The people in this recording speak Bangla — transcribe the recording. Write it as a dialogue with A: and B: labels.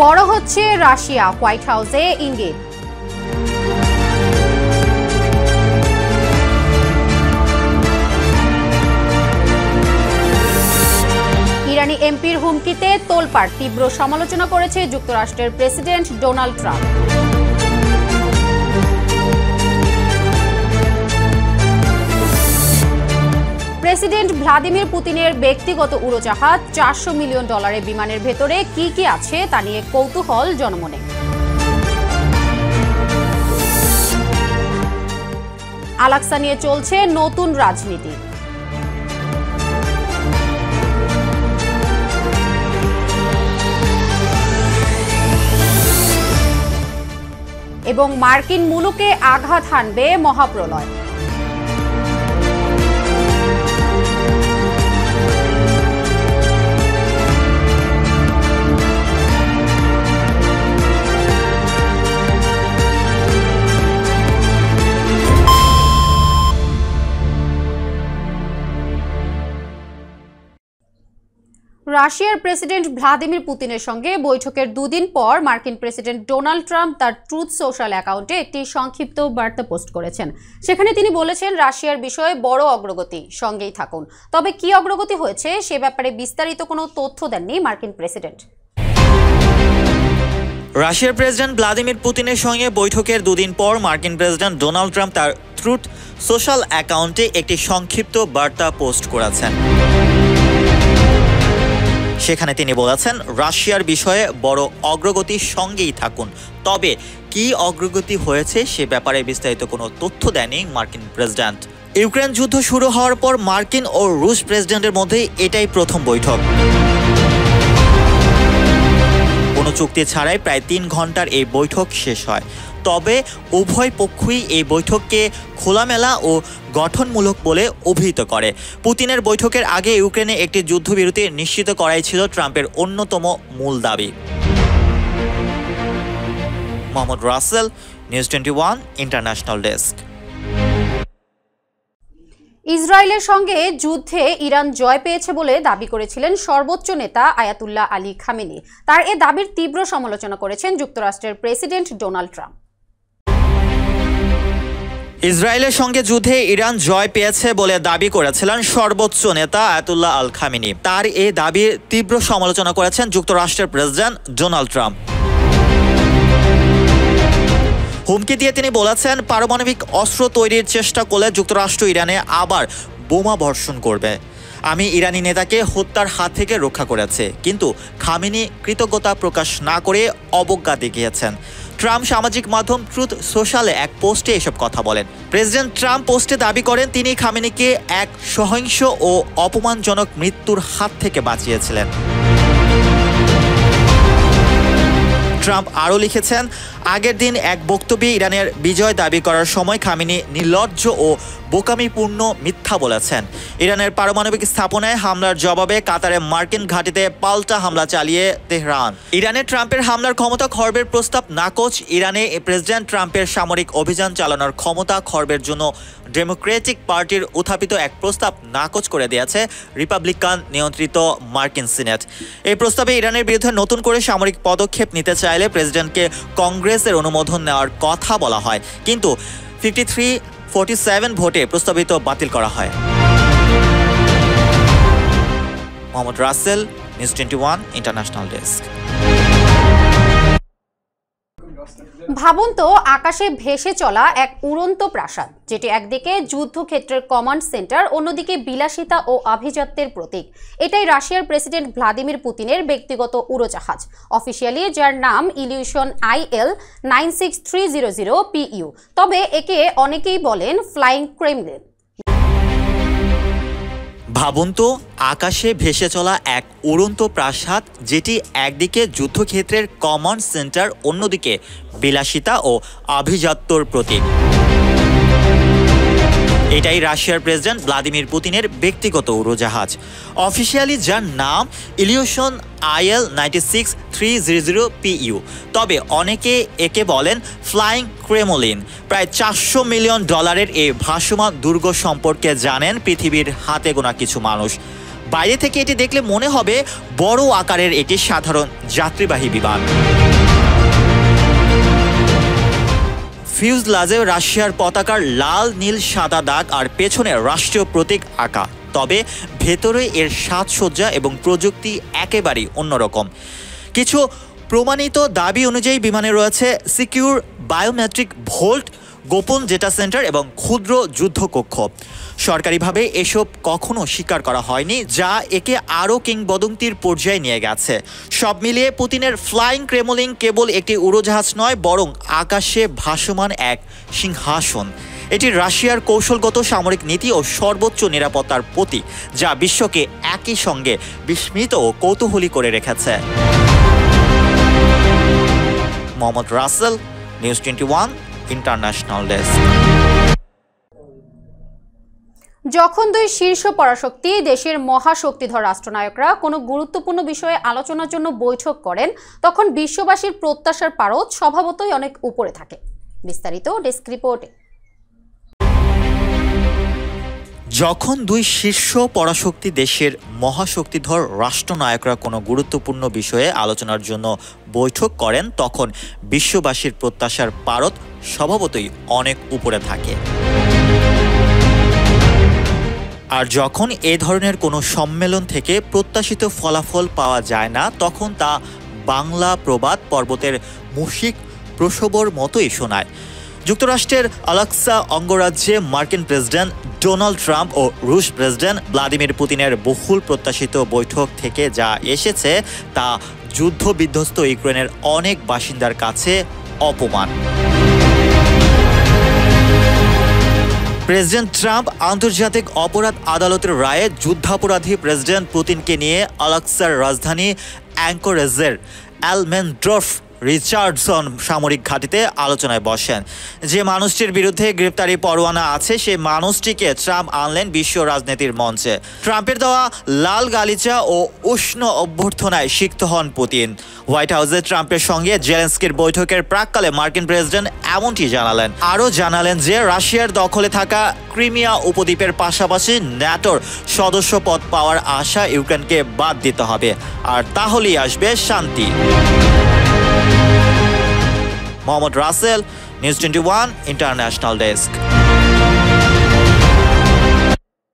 A: বড় হচ্ছে রাশিয়া, হোয়াইট হাউসে ইঙ্গিত। ইরানি এমপির হুমকিতে তোলপাড়, তীব্র সমালোচনা করেছে যুক্তরাষ্ট্রের president Donald Trump. President Vladimir পুতিনের ব্যক্তিগত উড়োজাহাজ $400 মিলিয়ন বিমানের ভেতরে কি কি আছে তা নিয়ে কৌতূহল জনমনে। আলাক্সা নিয়ে চলছে নতুন রাজনীতি। এবং মার্কিন মুলুকে আঘাত হানবে মহাপ্রলয়। রাশিয়ার প্রেসিডেন্ট ভ্লাদিমির পুতিনের সঙ্গে বৈঠকের দুদিন পর মার্কিন প্রেসিডেন্ট ডোনাল্ড ট্রাম্প তার ট্রুথ সোশ্যাল অ্যাকাউন্টে একটি সংক্ষিপ্ত বার্তা পোস্ট করেছেন। সেখানে তিনি বলেছেন, রাশিয়ার বিষয়ে বড় অগ্রগতি, সঙ্গেই থাকুন। তবে কি অগ্রগতি হয়েছে সে ব্যাপারে বিস্তারিত কোনো তথ্য দেননি মার্কিন প্রেসিডেন্ট।
B: রাশিয়ার প্রেসিডেন্ট ভ্লাদিমির পুতিনের সঙ্গে বৈঠকের দুদিন পর মার্কিন প্রেসিডেন্ট ডোনাল্ড ট্রাম্প তার ট্রুথ সোশ্যাল অ্যাকাউন্টে একটি সংক্ষিপ্ত বার্তা পোস্ট করেছেন। সেখানে তিনি বলেছেন, রাশিয়ার বিষয়ে বড় অগ্রগতির সঙ্গেই থাকুন। তবে কি অগ্রগতি হয়েছে সে ব্যাপারে বিস্তারিত কোনো তথ্য দেয়নি মার্কিন প্রেসিডেন্ট। ইউক্রেন যুদ্ধ শুরু হওয়ার পর মার্কিন ও রুশ প্রেসিডেন্টের মধ্যে এটাই প্রথম বৈঠক। কোনো চুক্তি ছাড়াই প্রায় 3 ঘন্টার এই বৈঠক শেষ হয়। তবে উভয় পক্ষই এই বৈঠককে খোলামেলা ও গঠনমূলক বলে অভিহিত করে। পুতিনের বৈঠকের আগে ইউক্রেনে একটি যুদ্ধবিরতি নিশ্চিত করাই ছিল ট্রাম্পের অন্যতম মূল দাবি। Mohammad Rasel, news 21 international desk.
A: ইসরায়েলের সঙ্গে যুদ্ধে ইরান জয় পেয়েছে বলে দাবি করেছিলেন সর্বোচ্চ নেতা আয়াতুল্লাহ আলী খামেনি। তার এ দাবির তীব্র সমালোচনা করেছেন যুক্তরাষ্ট্রের প্রেসিডেন্ট ডোনাল্ড ট্রাম্প।
B: ইসরায়েলের সঙ্গে যুদ্ধে ইরান জয় পেয়েছে বলে দাবি করেছিলেন সর্বোচ্চ নেতা আয়াতুল্লাহ আল খামেনি। তার এই দাবির তীব্র সমালোচনা করেছেন যুক্তরাষ্ট্রের প্রেসিডেন্ট ডোনাল্ড ট্রাম্প। হুমকি দিয়ে তিনি বলেছেন, পারমাণবিক অস্ত্র তৈরির চেষ্টা করলে যুক্তরাষ্ট্র ইরানে আবার বোমা বর্ষণ করবে। আমি ইরানি নেতাকে হত্যার হাত থেকে রক্ষা করেছে, কিন্তু খামেনি কৃতজ্ঞতা প্রকাশ না করে অবজ্ঞা দেখিয়েছেন। ট্রাম্প সামাজিক মাধ্যম ট্রুথ সোশ্যালে এক পোস্টে এসব কথা বলেন। প্রেসিডেন্ট ট্রাম্প পোস্টে দাবি করেন তিনি খামেনিকে এক সহিংস ও অপমানজনক মৃত্যুর হাত থেকে বাঁচিয়েছিলেন। ট্রাম্প আরও লিখেছেন, আগের দিন এক বক্তব্যে ইরানের বিজয় দাবি করার সময় খামেনি নির্লজ্জ ও বোকামিপূর্ণ মিথ্যা বলেছেন। ইরানের পারমাণবিক স্থাপনায় হামলার জবাবে কাতারে মার্কিন ঘাঁটিতে পাল্টা হামলা চালিয়ে তেহরান। ইরানে ট্রাম্পের হামলার ক্ষমতা খর্বের প্রস্তাব নাকচ। ইরানে প্রেসিডেন্ট ট্রাম্পের সামরিক অভিযান চালানোর ক্ষমতা খর্বের জন্য ডেমোক্রেটিক পার্টির উত্থাপিত এক প্রস্তাব নাকচ করে দিয়েছে রিপাবলিকান নিয়ন্ত্রিত মার্কিন সিনেট। এই প্রস্তাবে ইরানের বিরুদ্ধে নতুন করে সামরিক পদক্ষেপ নিতে চাইলে প্রেসিডেন্টকে কংগ্রেসের অনুমোদন নেওয়ার কথা বলা হয়, কিন্তু 53-47 ভোটে প্রস্তাবিত বাতিল করা হয়। Mohammad Rasel, news 21 international desk.
A: ভাবুন তো, আকাশে ভেসে চলা এক উড়ন্ত প্রাসাদ, যেটি একদিকে যুদ্ধক্ষেত্রের কমান্ড সেন্টার, অন্যদিকে বিলাসিতা ও আভিজাত্যের প্রতীক। এটাই রাশিয়ার প্রেসিডেন্ট ভ্লাদিমির পুতিনের ব্যক্তিগত উড়োজাহাজ, অফিসিয়ালি যার নাম ইলিউশন IL-96300 PU। তবে একে অনেকেই বলেন ফ্লাইং ক্রেমলিন।
B: ভাবুন তো, আকাশে ভেসে চলা এক উড়ন্ত প্রাসাদ, যেটি একদিকে যুদ্ধক্ষেত্রের কমান্ড সেন্টার, অন্যদিকে বিলাসিতা ও আভিজাত্যর প্রতীক। এটাই রাশিয়ার প্রেসিডেন্ট ভ্লাদিমির পুতিনের ব্যক্তিগত উড়োজাহাজ, অফিসিয়ালি যার নাম ইলিউশন IL-96300 PU। তবে অনেকে একে বলেন ফ্লাইং ক্রেমলিন। প্রায় $400 মিলিয়ন এই ভাসমান দুর্গ সম্পর্কে জানেন পৃথিবীর হাতে গোনা কিছু মানুষ। বাইরে থেকে এটি দেখলে মনে হবে বড় আকারের একটি সাধারণ যাত্রীবাহী বিমান। ফিউজলাজে রাশিয়ার পতাকার লাল নীল সাদা দাগ আর পেছনে রাষ্ট্রীয় প্রতীক আঁকা, তবে ভেতরে এর সাজসজ্জা এবং প্রযুক্তি একেবারেই অন্যরকম। কিছু প্রমাণিত দাবি অনুযায়ী বিমানে রয়েছে সিকিউর বায়োমেট্রিক ভোল্ট, গোপন ডেটা সেন্টার এবং ক্ষুদ্র যুদ্ধকক্ষ। সরকারিভাবে এসব কখনো স্বীকার করা হয়নি, যা একে আরও কিংবদন্তির পর্যায়ে নিয়ে গেছে। সব মিলিয়ে পুতিনের ফ্লাইং ক্রেমলিন কেবল একটি উড়োজাহাজ নয়, বরং আকাশে ভাসমান এক সিংহাসন। এটি রাশিয়ার কৌশলগত সামরিক নীতি ও সর্বোচ্চ নিরাপত্তার প্রতীক, যা বিশ্বকে একই সঙ্গে বিস্মিত ও কৌতূহলী করে রেখেছে। Mohammad Rasel, news 21 international desk.
A: যখন দুই শীর্ষ পরাশক্তি দেশের মহাশক্তিধর রাষ্ট্রনায়করা কোনো গুরুত্বপূর্ণ বিষয়ে আলোচনার জন্য বৈঠক করেন, তখন বিশ্ববাসীর প্রত্যাশার পারদ স্বভাবতই অনেক উপরে থাকে। বিস্তারিত ডেস্ক রিপোর্টে।
B: যখন দুই শীর্ষ পরাশক্তি দেশের মহাশক্তিধর রাষ্ট্রনায়করা কোনো গুরুত্বপূর্ণ বিষয়ে আলোচনার জন্য বৈঠক করেন, তখন বিশ্ববাসীর প্রত্যাশার পারদ স্বভাবতই অনেক উপরে থাকে। আর যখন এ ধরনের কোনো সম্মেলন থেকে প্রত্যাশিত ফলাফল পাওয়া যায় না, তখন তা বাংলা প্রবাদ পর্বতের মুশিক প্রসবর মতোই শোনায়। যুক্তরাষ্ট্রের আলাস্কা অঙ্গরাজ্যে মার্কিন প্রেসিডেন্ট ডোনাল্ড ট্রাম্প ও রুশ প্রেসিডেন্ট ভ্লাদিমির পুতিনের বহুল প্রত্যাশিত বৈঠক থেকে যা এসেছে তা যুদ্ধ বিধ্বস্ত ইউক্রেনের অনেক বাসিন্দার কাছে অপমান। প্রেসিডেন্ট ট্রাম্প আন্তর্জাতিক অপরাধ আদালতের রায়ে যুদ্ধাপরাধী প্রেসিডেন্ট পুতিনকে নিয়ে আলাস্কার রাজধানী অ্যাঙ্করেজের অ্যালমেন্ড্রফ রিচার্ডসন সামরিক ঘাঁটিতে আলোচনায় বসেন। যে মানুষটির বিরুদ্ধে গ্রেপ্তারি পরোয়ানা আছে, সেই মানুষটিকে ট্রাম্প আনলেন বিশ্ব রাজনীতির মঞ্চে। ট্রাম্পের দেওয়া লাল গালিচা ও উষ্ণ অভ্যর্থনায় সিক্ত হন পুতিন। হোয়াইট হাউসে ট্রাম্পের সঙ্গে জেলেনস্কির বৈঠকের প্রাক্কালে মার্কিন প্রেসিডেন্ট এমনটি জানালেন। আরও জানালেন যে রাশিয়ার দখলে থাকা ক্রিমিয়া উপদ্বীপের পাশাপাশি ন্যাটোর সদস্য পদ পাওয়ার আশা ইউক্রেনকে বাদ দিতে হবে, আর তাহলেই আসবে শান্তি। Mohammad Rasel, news 21 international desk.